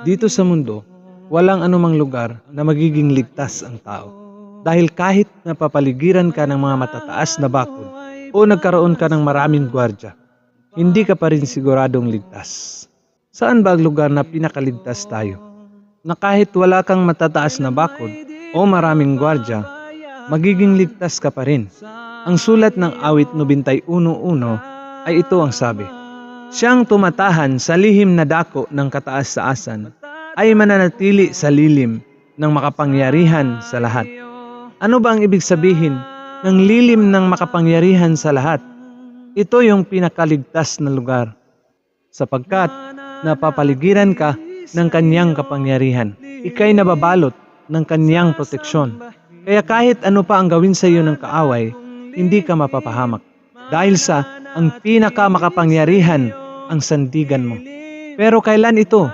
Dito sa mundo, walang anumang lugar na magiging ligtas ang tao. Dahil kahit napapaligiran ka ng mga matataas na bakod o nagkaroon ka ng maraming gwardya, hindi ka pa rin siguradong ligtas. Saan ba ang lugar na pinakaligtas tayo? Na kahit wala kang matataas na bakod o maraming gwardya, magiging ligtas ka pa rin. Ang sulat ng awit 91:1 ay ito ang sabi, "Siyang tumatahan sa lihim na dako ng kataas-taasan ay mananatili sa lilim ng makapangyarihan sa lahat." Ano ba ang ibig sabihin ng lilim ng makapangyarihan sa lahat? Ito yung pinakaligtas na lugar, sapagkat napapaligiran ka ng kanyang kapangyarihan. Ika'y nababalot ng kanyang proteksyon. Kaya kahit ano pa ang gawin sa iyo ng kaaway, hindi ka mapapahamak. Dahil sa ang pinakamakapangyarihan ang sandigan mo. Pero kailan ito